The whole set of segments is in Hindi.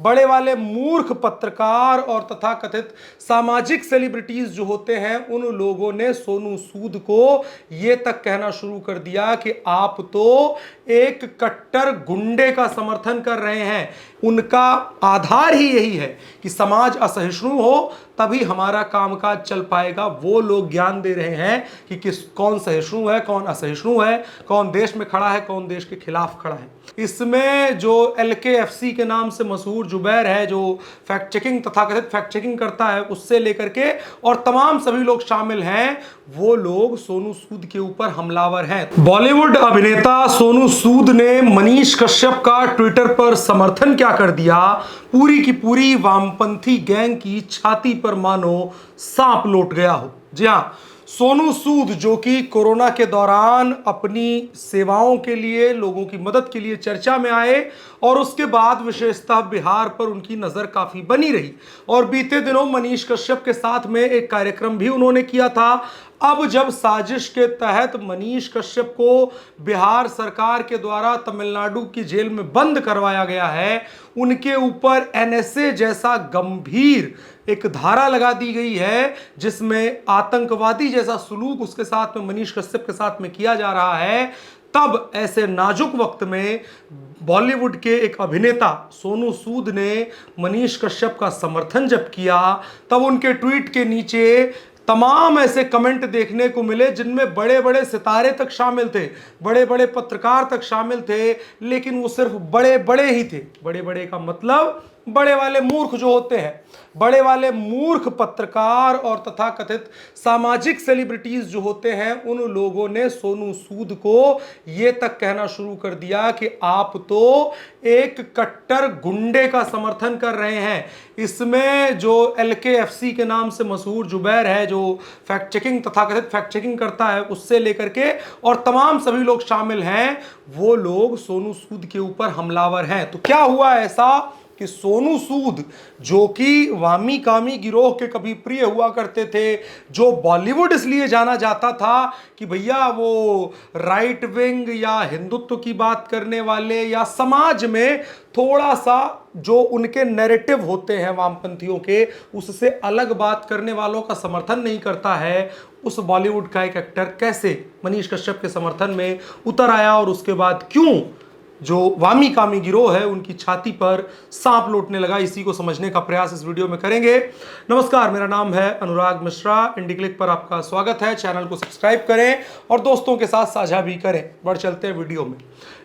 बड़े वाले मूर्ख पत्रकार और तथाकथित सामाजिक सेलिब्रिटीज जो होते हैं उन लोगों ने सोनू सूद को यह तक कहना शुरू कर दिया कि आप तो एक कट्टर गुंडे का समर्थन कर रहे हैं। उनका आधार ही यही है कि समाज असहिष्णु हो तभी हमारा कामकाज चल पाएगा। वो लोग ज्ञान दे रहे हैं कि कौन सहिष्णु है, कौन असहिष्णु है, कौन देश में खड़ा है, कौन देश के खिलाफ खड़ा है। इसमें जो LKFC के नाम से मशहूर जुबैर है, जो फैक्ट चेकिंग तथाकथित फैक्ट चेकिंग करता है, उससे लेकर के और तमाम सभी लोग शामिल हैं। वो लोग सोनू सूद के ऊपर हमलावर हैं। बॉलीवुड अभिनेता सोनू सूद ने मनीष कश्यप का ट्विटर पर समर्थन क्या कर दिया, पूरी की पूरी वामपंथी गैंग की छाती पर मानो सांप लौट गया हो। जी हां, सोनू सूद जो कि कोरोना के दौरान अपनी सेवाओं के लिए, लोगों की मदद के लिए चर्चा में आए और उसके बाद विशेषतः बिहार पर उनकी नजर काफी बनी रही और बीते दिनों मनीष कश्यप के साथ में एक कार्यक्रम भी उन्होंने किया था। अब जब साजिश के तहत मनीष कश्यप को बिहार सरकार के द्वारा तमिलनाडु की जेल में बंद करवाया गया है, उनके ऊपर NSA जैसा गंभीर एक धारा लगा दी गई है जिसमें आतंकवादी जैसा सलूक उसके साथ में, मनीष कश्यप के साथ में किया जा रहा है। तब ऐसे नाजुक वक्त में बॉलीवुड के एक अभिनेता सोनू सूद ने मनीष कश्यप का समर्थन जब किया, तब उनके ट्वीट के नीचे तमाम ऐसे कमेंट देखने को मिले जिनमें बड़े बड़े सितारे तक शामिल थे, बड़े बड़े पत्रकार तक शामिल थे, लेकिन वो सिर्फ बड़े बड़े ही थे। बड़े बड़े का मतलब बड़े वाले मूर्ख जो होते हैं, बड़े वाले मूर्ख पत्रकार और तथाकथित सामाजिक सेलिब्रिटीज जो होते हैं, उन लोगों ने सोनू सूद को यह तक कहना शुरू कर दिया कि आप तो एक कट्टर गुंडे का समर्थन कर रहे हैं। इसमें जो LKFC के नाम से मशहूर जुबैर है, जो फैक्ट चेकिंग तथाकथित फैक्ट चेकिंग करता है, उससे लेकर के और तमाम सभी लोग शामिल हैं। वो लोग सोनू सूद के ऊपर हमलावर हैं। तो क्या हुआ ऐसा कि सोनू सूद जो कि वामी कामी गिरोह के कभी प्रिय हुआ करते थे, जो बॉलीवुड इसलिए जाना जाता था कि भैया वो राइट विंग या हिंदुत्व की बात करने वाले या समाज में थोड़ा सा जो उनके नैरेटिव होते हैं वामपंथियों के, उससे अलग बात करने वालों का समर्थन नहीं करता है, उस बॉलीवुड का एक एक्टर कैसे मनीष कश्यप के समर्थन में उतर आया और उसके बाद क्यों जो वामी कामी गिरोह है उनकी छाती पर सांप लौटने लगा, इसी को समझने का प्रयास इस वीडियो में करेंगे। नमस्कार, मेरा नाम है अनुराग मिश्रा। इंडी क्लिक पर आपका स्वागत है। चैनल को सब्सक्राइब करें और दोस्तों के साथ साझा भी करें। बढ़ चलते हैं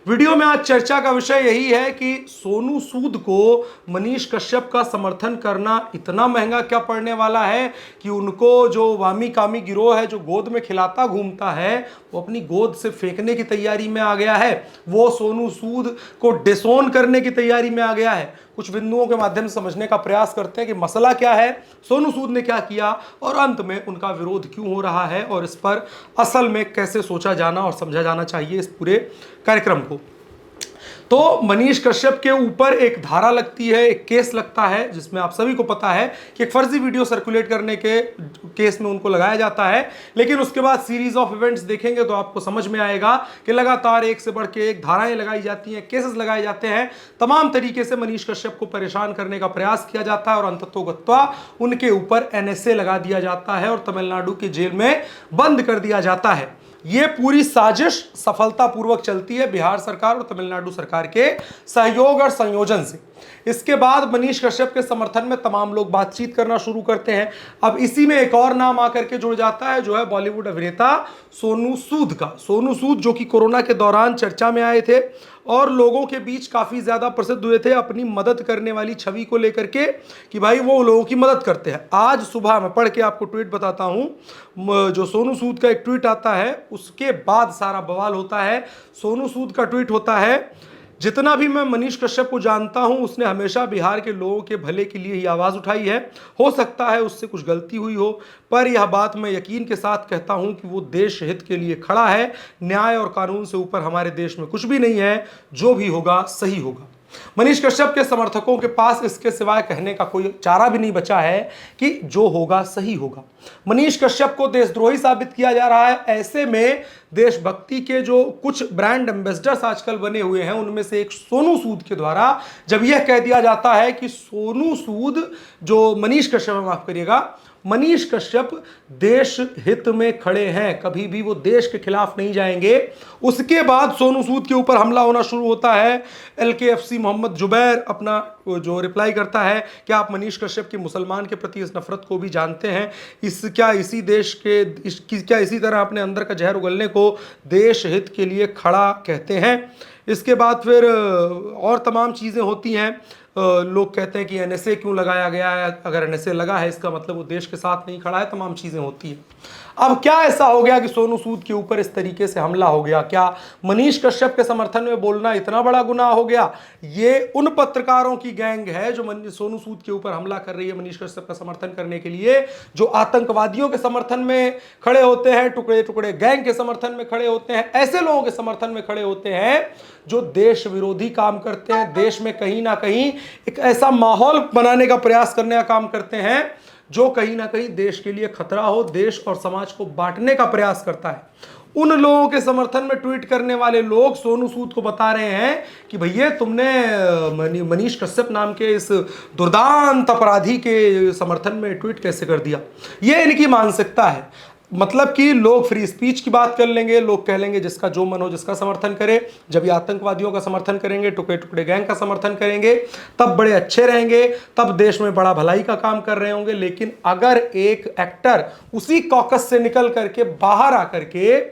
वीडियो में आज चर्चा का विषय यही है कि सोनू सूद को मनीष कश्यप का समर्थन करना इतना महंगा क्या पड़ने वाला है कि उनको जो वामी कामी गिरोह है, जो गोद में खिलाता घूमता है, वो अपनी गोद से फेंकने की तैयारी में आ गया है। वो सोनू सूद को डिसोन करने की तैयारी में आ गया है। कुछ बिंदुओं के माध्यम से समझने का प्रयास करते हैं कि मसला क्या है, सोनू सूद ने क्या किया और अंत में उनका विरोध क्यों हो रहा है और इस पर असल में कैसे सोचा जाना और समझा जाना चाहिए इस पूरे कार्यक्रम को। तो मनीष कश्यप के ऊपर एक धारा लगती है, एक केस लगता है, जिसमें आप सभी को पता है कि एक फर्जी वीडियो सर्कुलेट करने के केस में उनको लगाया जाता है। लेकिन उसके बाद सीरीज ऑफ इवेंट्स देखेंगे तो आपको समझ में आएगा कि लगातार एक से बढ़ के एक धाराएं लगाई जाती हैं, केसेस लगाए जाते हैं, तमाम तरीके से मनीष कश्यप को परेशान करने का प्रयास किया जाता है और अंततोगत्वा उनके ऊपर NSA लगा दिया जाता है और तमिलनाडु की जेल में बंद कर दिया जाता है। ये पूरी साजिश सफलतापूर्वक चलती है बिहार सरकार और तमिलनाडु सरकार के सहयोग और संयोजन से। इसके बाद मनीष कश्यप के समर्थन में तमाम लोग बातचीत करना शुरू करते हैं। अब इसी में एक और नाम आकर के जुड़ जाता है, जो है बॉलीवुड अभिनेता सोनू सूद का। सोनू सूद जो कि कोरोना के दौरान चर्चा में आए थे और लोगों के बीच काफी ज्यादा प्रसिद्ध हुए थे अपनी मदद करने वाली छवि को लेकर के कि भाई वो लोगों की मदद करते हैं। आज सुबह मैं पढ़ के आपको ट्वीट बताता हूं, जो सोनू सूद का एक ट्वीट आता है उसके बाद सारा बवाल होता है। सोनू सूद का ट्वीट होता है, जितना भी मैं मनीष कश्यप को जानता हूं उसने हमेशा बिहार के लोगों के भले के लिए ही आवाज उठाई है। हो सकता है उससे कुछ गलती हुई हो, पर यह बात मैं यकीन के साथ कहता हूं कि वो देश हित के लिए खड़ा है। न्याय और कानून से ऊपर हमारे देश में कुछ भी नहीं है, जो भी होगा सही होगा। मनीष कश्यप के समर्थकों के पास इसके सिवाय कहने का कोई चारा भी नहीं बचा है कि जो होगा सही होगा। मनीष कश्यप को देशद्रोही साबित किया जा रहा है। ऐसे में देशभक्ति के जो कुछ ब्रांड एम्बेसडर्स आजकल बने हुए हैं, उनमें से एक सोनू सूद के द्वारा जब यह कह दिया जाता है कि सोनू सूद जो मनीष कश्यप, माफ करिएगा, मनीष कश्यप देश हित में खड़े हैं, कभी भी वो देश के खिलाफ नहीं जाएंगे। उसके बाद सोनू सूद के ऊपर हमला होना शुरू होता है। LKFC मोहम्मद जुबैर अपना जो रिप्लाई करता है कि आप मनीष कश्यप की मुसलमान के प्रति इस नफरत को भी जानते हैं, क्या इसी तरह अपने अंदर का जहर उगलने को देश हित के लिए खड़ा कहते हैं। इसके बाद फिर और तमाम चीज़ें होती हैं। लोग कहते हैं कि NSA क्यों लगाया गया है, अगर NSA लगा है इसका मतलब वो देश के साथ नहीं खड़ा है, तमाम चीज़ें होती हैं। अब क्या ऐसा हो गया कि सोनू सूद के ऊपर इस तरीके से हमला हो गया? क्या मनीष कश्यप के समर्थन में बोलना इतना बड़ा गुनाह हो गया? ये उन पत्रकारों की गैंग है जो सोनू सूद के ऊपर हमला कर रही है मनीष कश्यप का समर्थन करने के लिए, जो आतंकवादियों के समर्थन में खड़े होते हैं, टुकड़े टुकड़े गैंग के समर्थन में खड़े होते हैं, ऐसे लोगों के समर्थन में खड़े होते हैं जो देश विरोधी काम करते हैं, देश में कहीं ना कहीं एक ऐसा माहौल बनाने का प्रयास करने का काम करते हैं जो कहीं ना कहीं देश के लिए खतरा हो, देश और समाज को बांटने का प्रयास करता है। उन लोगों के समर्थन में ट्वीट करने वाले लोग सोनू सूद को बता रहे हैं कि भैया तुमने मनीष कश्यप नाम के इस दुर्दांत अपराधी के समर्थन में ट्वीट कैसे कर दिया। ये इनकी मानसिकता है, मतलब कि लोग फ्री स्पीच की बात कर लेंगे, लोग कह लेंगे जिसका जो मन हो जिसका समर्थन करे। जब ये आतंकवादियों का समर्थन करेंगे, टुकड़े टुकड़े गैंग का समर्थन करेंगे, तब बड़े अच्छे रहेंगे, तब देश में बड़ा भलाई का काम कर रहे होंगे। लेकिन अगर एक एक्टर उसी कॉकस से निकल करके बाहर आकर के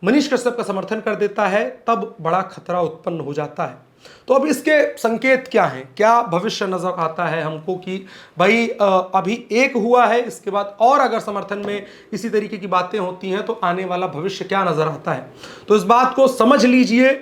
मनीष कश्यप का समर्थन कर देता है, तब बड़ा खतरा उत्पन्न हो जाता है। तो अब इसके संकेत क्या हैं, क्या भविष्य नजर आता है हमको कि भाई अभी एक हुआ है, इसके बाद और अगर समर्थन में इसी तरीके की बातें होती हैं तो आने वाला भविष्य क्या नजर आता है? तो इस बात को समझ लीजिए।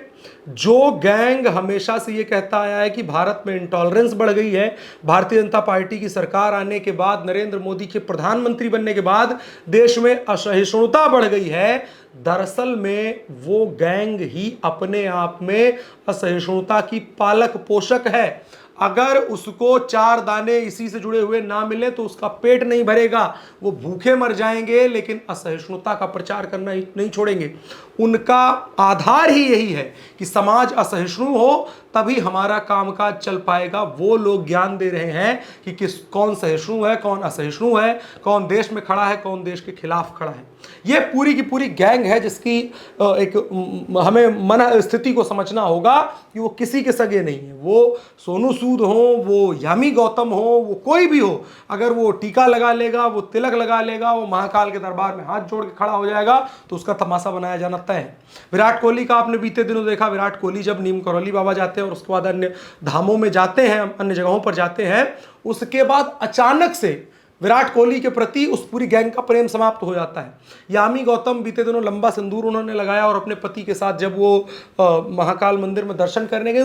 जो गैंग हमेशा से ये कहता आया है कि भारत में इंटॉलरेंस बढ़ गई है, भारतीय जनता पार्टी की सरकार आने के बाद, नरेंद्र मोदी के प्रधानमंत्री बनने के बाद देश में असहिष्णुता बढ़ गई है, दरअसल में वो गैंग ही अपने आप में असहिष्णुता की पालक पोषक है। अगर उसको 4 दाने इसी से जुड़े हुए ना मिले तो उसका पेट नहीं भरेगा, वो भूखे मर जाएंगे, लेकिन असहिष्णुता का प्रचार करना नहीं छोड़ेंगे। उनका आधार ही यही है कि समाज असहिष्णु हो तभी हमारा कामकाज चल पाएगा। वो लोग ज्ञान दे रहे हैं कि कौन सहिष्णु है, कौन असहिष्णु है, कौन देश में खड़ा है, कौन देश के खिलाफ खड़ा है। ये पूरी की पूरी गैंग है जिसकी एक हमें मन स्थिति को समझना होगा कि वो किसी के सगे नहीं है। वो सोनू सूद हो, वो यामी गौतम हो, वो कोई भी हो, अगर वो टीका लगा लेगा, वो तिलक लगा लेगा, वो महाकाल के दरबार में हाथ जोड़ के खड़ा हो जाएगा तो उसका तमाशा बनाया जाना तय है। विराट कोहली का आपने बीते दिनों देखा, विराट कोहली जब नीम करौली बाबा जाते हैं और उसके बाद अन्य धामों में जाते हैं, अन्य जगहों पर जाते हैं, उसके बाद अचानक से विराट कोहली के प्रति उस पूरी गैंग का प्रेम समाप्त हो जाता है। यामी गौतम बीते दिनों लंबा सिंदूर उन्होंने लगाया और अपने पति के साथ जब वो महाकाल मंदिर में दर्शन करने गए,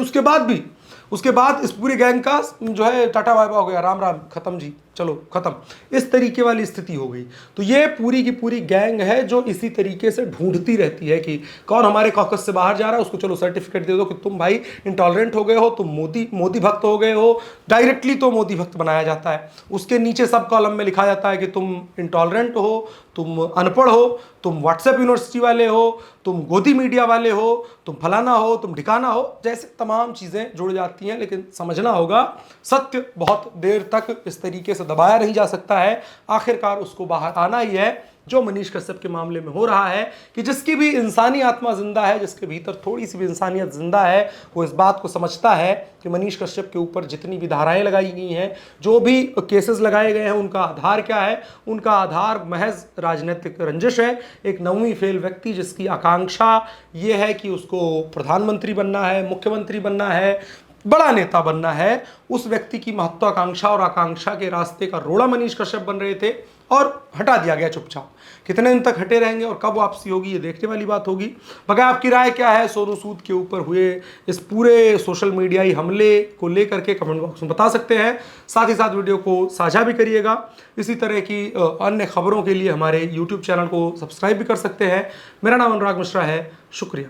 उसके बाद इस पूरी गैंग का जो है टाटा बाय बाय हो गया, राम राम, खत्म जी, चलो खत्म, इस तरीके वाली स्थिति हो गई। तो ये पूरी की पूरी गैंग है जो इसी तरीके से ढूंढती रहती है कि कौन हमारे कॉकस से बाहर जा रहा है, उसको चलो सर्टिफिकेट दे दो कि तुम भाई इंटॉलरेंट हो गए हो, तुम मोदी भक्त हो गए हो। डायरेक्टली तो मोदी भक्त बनाया जाता है, उसके नीचे सब कॉलम में लिखा जाता है कि तुम इंटॉलरेंट हो, तुम अनपढ़ हो, तुम व्हाट्सएप यूनिवर्सिटी वाले हो, तुम गोदी मीडिया वाले हो, तुम फलाना हो, तुम ठिकाना हो, जैसे तमाम चीज़ें जुड़ जाती हैं। लेकिन समझना होगा सत्य बहुत देर तक इस तरीके से दबाया नहीं जा सकता है, आखिरकार उसको बाहर आना ही है। जो मनीष कश्यप के मामले में हो रहा है कि जिसकी भी इंसानी आत्मा जिंदा है, जिसके भीतर थोड़ी सी भी इंसानियत जिंदा है, वो इस बात को समझता है कि मनीष कश्यप के ऊपर जितनी भी धाराएं लगाई गई हैं, जो भी केसेस लगाए गए हैं, उनका आधार क्या है? उनका आधार महज राजनीतिक रंजिश है। एक 9वीं फेल व्यक्ति जिसकी आकांक्षा ये है कि उसको प्रधानमंत्री बनना है, मुख्यमंत्री बनना है, बड़ा नेता बनना है, उस व्यक्ति की महत्वाकांक्षा और आकांक्षा के रास्ते का रोड़ा मनीष कश्यप बन रहे थे और हटा दिया गया चुपचाप। कितने दिन तक हटे रहेंगे और कब वापसी होगी ये देखने वाली बात होगी। मगर आपकी राय क्या है सोनू सूद के ऊपर हुए इस पूरे सोशल मीडियाई हमले को लेकर के कमेंट बॉक्स में बता सकते हैं। साथ ही साथ वीडियो को साझा भी करिएगा। इसी तरह की अन्य खबरों के लिए हमारे YouTube चैनल को सब्सक्राइब भी कर सकते हैं। मेरा नाम अनुराग मिश्रा है, शुक्रिया।